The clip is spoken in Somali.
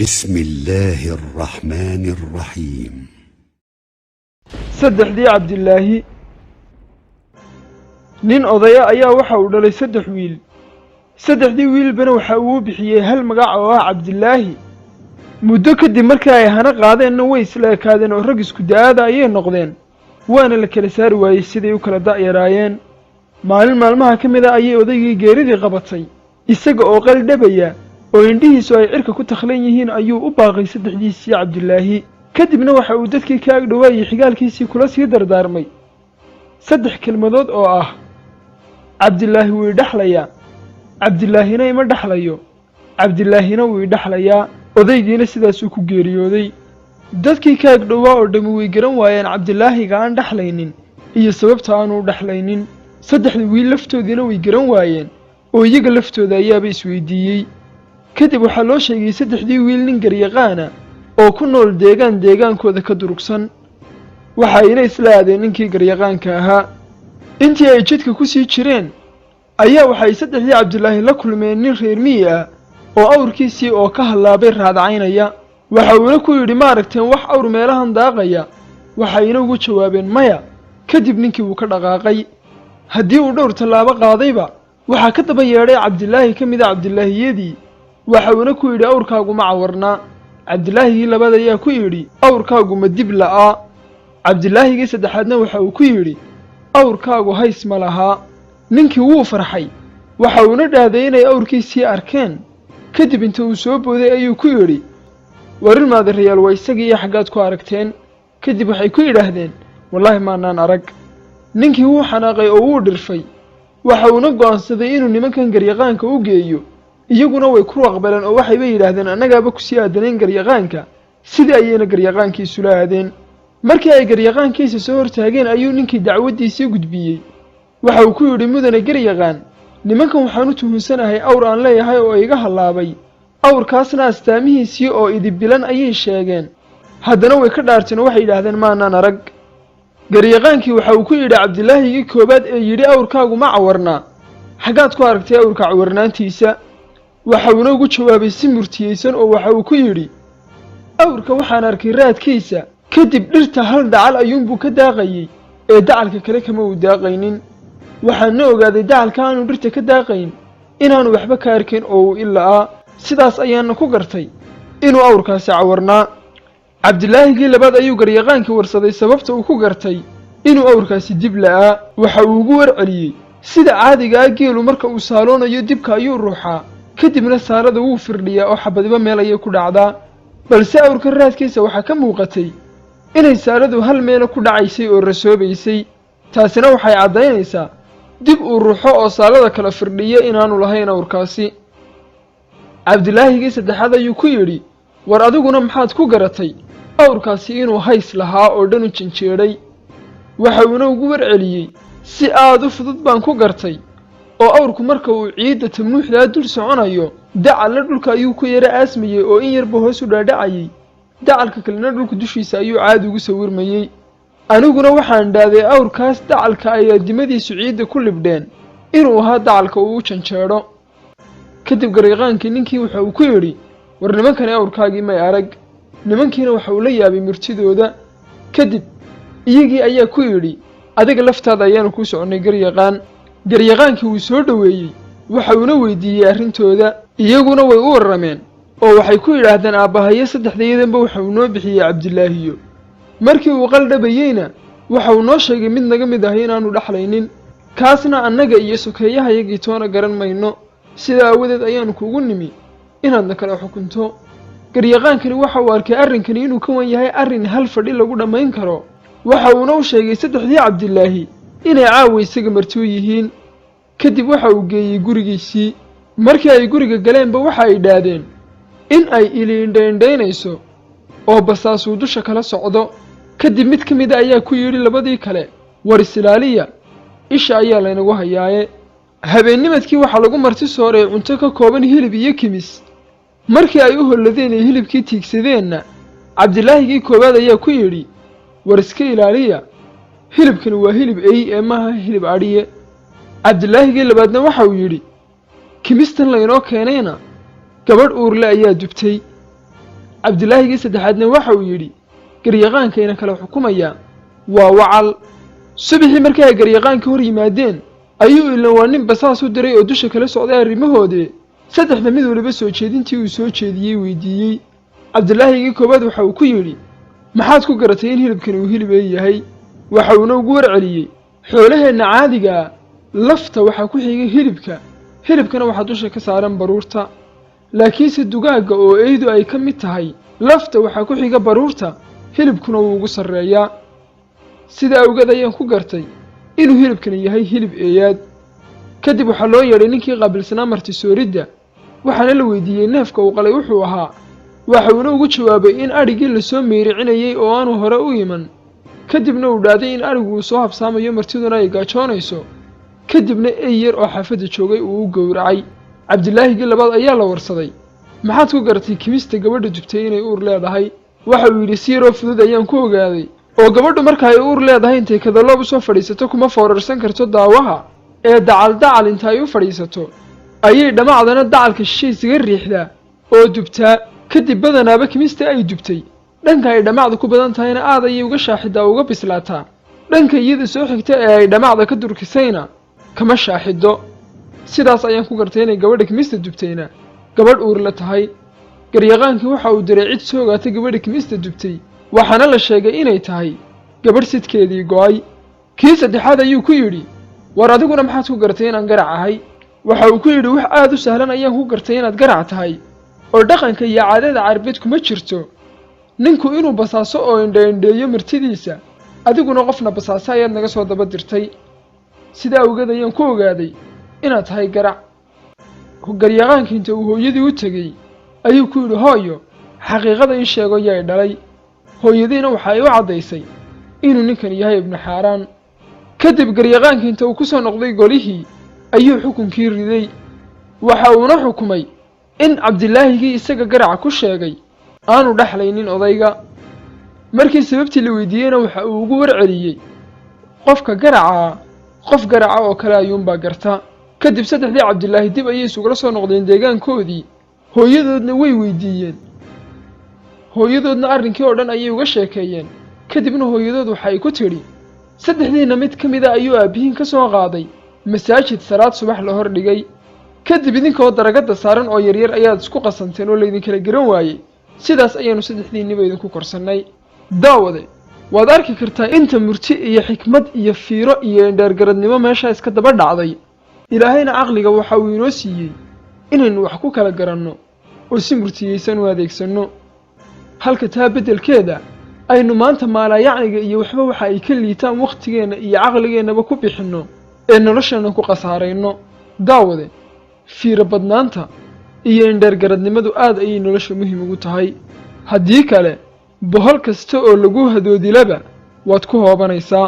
بسم الله الرحمن الرحيم. saddexdii cabdilaahi nin odaya ayaa waxa uu dhalay saddex wiil. saddexdii wiilbana waxa uu bixiyay hal magac oo ah cabdilaahi. muddo kadib markii ay hana qaadeenna way isla ekaadeen oo rag isku da'aada ayay noqdeen, waana la kala saari waayey siday u kala da'yaraayeen. maalin maalmaha ka mid a ayay odaygii geeridii qabatay, isaga oo qaldhabaya oo indhihiisu ay cirka ku takhlan yihiin ayuu u baaqay saddexdiisii cabdilaahi. kadibna waxa uu dadkii ka ag dhowaayey xigaalkiisii kula sii dardaarmay saddex kelmadood oo ah: cabdilaahi wuu idhaxlayaa, cabdilaahina ima dhaxlayo, cabdilaahina wuu idhaxlayaa. odaygiina sidaasuu ku geeriyooday. dadkii ka ag dhowaa oo dhammi way garan waayeen cabdilaahiga aan dhaxlaynin iyo sababta aanu u dhaxlaynin. saddexda wiil laftoodiina way garan waayeen oo iyaga laftooda ayaaba isweydiiyey. kadib waxaa loo sheegay saddexdii wiil nin garyaqaana oo ku nool deegaankooda ka durugsan. waxa ayna isla aadeen ninkii garyaqaanka ahaa. intii ay jidka ku sii jireen ayaa waxay saddexdii cabdilaahi la kulmeen nin reer miyi ah oo awrkiisii oo ka hallaabay raadcaynaya. waxa uuna ku yidhi, ma aragteen wax awr meelahan daaqaya? waxayna ugu jawaabeen maya. kadib ninkii wuu ka dhaqaaqay. haddii uu dhowr tallaabo qaadayba waxaa ka daba yeedhay cabdilaahi ka mid a cabdilaahiyadii. waxa uuna ku yidhi, awrkaagu ma cawarnaa? cabdilaahigii labaad ayaa ku yidhi, awrkaagu ma dib la'aa? cabdilaahigii saddexaadna waxa uu ku yidhi, awrkaagu hays ma lahaa? ninkii wuu farxay, waxa uuna dhahday inay awrkiisii arkeen. kadib inta uu soo booday ayuu ku yidhi, warin maadarayaal, waa isagii iyo xaggaad ku aragteen? kadib waxay ku yidhaahdeen, wallaahi maanaan arag. ninkii wuu xanaaqay oo wuu dhirfay. waxa uuna go'aansaday inuu nimankan garyaqaanka u geeyo. iyaguna way ku aqbaleen oo waxayba yidhaahdeen, annagaaba kusii aadanayn garyaqaanka. sidii ayayna garyaqaankiisula aadeen. markii ay garyaqaankiisa soo hortaageen ayuu ninkii dacwaddiisii gudbiyey. waxa uu ku yidhi, mudane garyaqaan, nimankan waxaan u tuhunsanahay awr aan leeyahay oo iga hallaabay. awrkaasna astaamihiisii oo idibilan ayay sheegeen. haddana way ka dhaarteen oo waxay yidhaahdeen, maanaan arag. garyaqaankii waxa uu ku yidhi cabdilaahigii koowaad ee yidhi awrkaagu ma cawarnaa, xaggaad ku aragtay awrka cawarnaantiisa? waxa uuna ugu jawaabay si murtiyeysan oo waxa uu ku yidhi, awrka waxaan arkay raadkiisa. kadib dhirta hal dacal ayuunbuu ka daaqayey ee dacalka kale kama uu daaqaynin. waxaana ogaaday dacalka aanu dhirta ka daaqayn inaanu waxba ka arkayn oo uu ila'aa. sidaas ayaana ku gartay inuu awrkaasi cawarnaa. cabdilaahigii labaad ayuu garyaqaankii warsaday sababta uu ku gartay inuu awrkaasi dib la'aa. waxa uu ugu warceliyey, sida caadiga ah geelu marka uu saaloonayo dibka ayuu ruuxaa, kadibna saalada wuu firdhiyaa oo xabadiba meel ayay ku dhacdaa. balse awrka raadkiisa waxaa ka muuqatay inay saaladu hal meela ku dhacaysay oo rasoobaysay. taasina waxay caddaynaysaa dib uu ruuxo oo saalada kala firdhiya inaanu lahayn awrkaasi. cabdilaahigii saddexaad ayuu ku yidhi, war adiguna maxaad ku garatay awrkaasi inuu hays lahaa oo dhan u janjeedhay? waxa uuna ugu warceliyey, si aad u fudud baan ku gartay oo awrku marka uu ciidda tamuuxdaa dul soconayo dacalna dhulka ayuu ku yara aasmayey oo in yarba hoos u dhaadhacayay, dacalka kalena dhulka dushiisa ayuu caadi ugu sawirmayey. aniguna waxaan dhaaday awrkaas dacalka ay addimadiisu ciidda ku libdheen inuu ahaa dacalka uu u janjeedho. kadib garyaqaankii ninkii waxa uu ku yidhi, war nimankani awrkaagii may arag? nimankiina waxa uu la yaabay murtidooda. kadib iyagii ayaa ku yidhi, adiga laftaada ayaanu kuu soconnay garyaqaan. garyaqaankii wuu soo dhoweeyey, waxa uuna weydiiyey arrintooda. iyaguna way u warrameen oo waxay ku yidhaahdeen, aabbahayo saddexdayadanba waxa uu noo bixiyey cabdilaahiyo. markii uu qaldhabayeyna waxa uu noo sheegay mid naga mid ah inaanu dhaxlaynin, kaasna annaga iyo sokeeyahayagii toona garan mayno. sidaa aawadeed ayaanu kuugu nimi inaadna kala xukunto. garyaqaankani waxa uu arkay arrinkani inuu ka wan yahay arrin hal fadhi lagu dhammayn karo. waxa uuna u sheegay saddexdii cabdilaahi inay caawa isaga martuu yihiin. kadib waxa uu geeyey gurigiisii. markii ay guriga galeenba waxa ay dhaadeen in ay iliindhaindhaynayso oo basaasuu dusha kala socdo. kadib mid ka mid a ayaa ku yidhi labadii kale, war isilaaliya, isha ayaa laynagu hayaaye. habeennimadkii waxaa lagu marti sooray cunto ka kooban hilib iyo kimis. markii ay u holladeen ee hilibkii tiigsadeenna cabdilaahigii koowaad ayaa ku yidhi, war iska ilaaliya, hilibkani waa hilib ey ee maaha hilib adhiye. cabdilaahigii labaadna waxa uu yidhi, kimistan laynoo keenayna gabadh uurle ayaa dubtay. cabdilaahigii saddexaadna waxa uu yidhi garyaqaankayna kala xukumaya waa wacal. subaxii markii ay garyaqaankii hor yimaadeen ayuu ilan waa nin basaas u diray oo dusha kala socday arrimahoodii saddexda mid waliba soo jeedintii uu soo jeediyey weydiiyey. cabdilaahigii koowaad waxa uu ku yidhi maxaad ku garatay in hilibkani uu hilib ee yahay? waxa uuna ugu warceliyey xoolaheenna caadigaa lafta waxaa ku xigay hilibkana waxaa dusha ka saaran baruurta, laakiinse dugaagga oo eydu ay ka mid tahay lafta waxaa ku xiga baruurta, hilibkuna wuu ugu sarreeyaa. sidaa awgeed ayaan ku gartay inuu hilibkani yahay hilib eeyaad. kadib waxaa loo yeedhay ninkii qaabilsanaa martisooridda waxaana la weydiiyey neefka uu qalay wuxuu ahaa. waxa uuna ugu jawaabay in adhigii lasoo meericinayey oo aanu hore u iman, kadibna uu dhaaday in adhigu uu soo habsaamayo martiduna ay gaajoonayso, kadibna ey yar oo xaafadda joogay uu u gowracay. cabdilaahigii labaad ayaa la warsaday maxaad ku garatay kimista gabadha dubtay inay uur leedahay? waxa uu yidhi si yaroo fudud ayaan ku ogaaday oo gabadhu marka ay uur leedahay intay kadaloob u soo fadhiisato kuma foorarsan karto daawaha ee dacal inta ay u fadhiisato ayay dhamacdana dacalka shishe isaga riixdaa oo dubtaa. kadib badanaaba kimista ay dubtay dhanka ay dhamacda ku badan tahayna aad ayay uga shaaxidaa uga bislaataa, dhanka iyada soo xigta ee ay dhamacda ka durkisayna kama shaaxido. sidaas ayaan ku gartay inay gabadha kimista dubtayna gabadh uur la tahay. garyaqaankii waxa uu diray cid soo ogaatay gabadha kimista dubtay waxaana la sheegay inay tahay gabadh sidkeedii go'ay. kii saddexaad ayuu ku yidhi war adiguna maxaad ku gartay inaan garac ahay? waxa uu ku yidhi wax aad u sahlan ayaan ku gartay inaad garac tahay oo dhaqanka iyo caadada carabeed kuma jirto ninku inuu basaaso oo indheendheeyo martidiisa, adiguna qofna basaaso ayaad naga soo daba dirtay. sidaa awgeed ayaan ku ogaaday inaad tahay garac. garyaqaankii inta uu hooyadii u tegey ayuu ku yidhi hooyo xaqiiqada ii sheego yay dhalay. hooyadiina waxa ay u caddaysay inuu ninkan yahay ibnu xaaraan. kadib garyaqaankii inta uu ku soo noqday golihii ayuu xukunkii riday. waxa uuna xukumay in cabdilaahigii isaga garaca ku sheegay aanu dhexlaynin odayga. markii sababtii la weydiiyeyna waxa uu ugu warceliyey qofka garaca qof garaca oo kale ayuunbaa garta. kadib saddexdii cabdilaahi dib ayay isugula soo noqdeen deegaankoodii. hooyadoodna way weydiiyeen, hooyadoodna arrinkii oo dhan ayay uga sheekeeyeen. kadibna hooyadood waxa ay ku tidhi saddexdiinna mid ka mida ayuu aabbihiin ka soo qaaday masaajid salaad subax la hor dhigay. kadib idinkoo daragadda saaran oo yaryar ayaad isku qasanteen oo laydinkala garan waayey. sidaas ayaannu saddexdiinniba idinku korsannay. daawade waad arki kartaa inta murti iyo xikmad iyo fiiro iyo indheergaradnimo meeshaa iska daba dhacday. ilaahayna caqliga waxa uu inoo siiyey inaynu wax ku kala garanno oo si murtiyeysan u adeegsanno, halka taa beddelkeeda aynu maanta maalaayacniga iyo waxba waxa ay ka liitaan wakhtigeenna iyo caqligeennaba ku bixinno ee nolosheenna ku khasaarayno. daawade fiiro badnaanta iyo indheergaradnimadu aad ayay nolosha muhiim ugu tahay. haddii kale bohol kasta oo lagu hadoodilaba waad ku hoobanaysaa.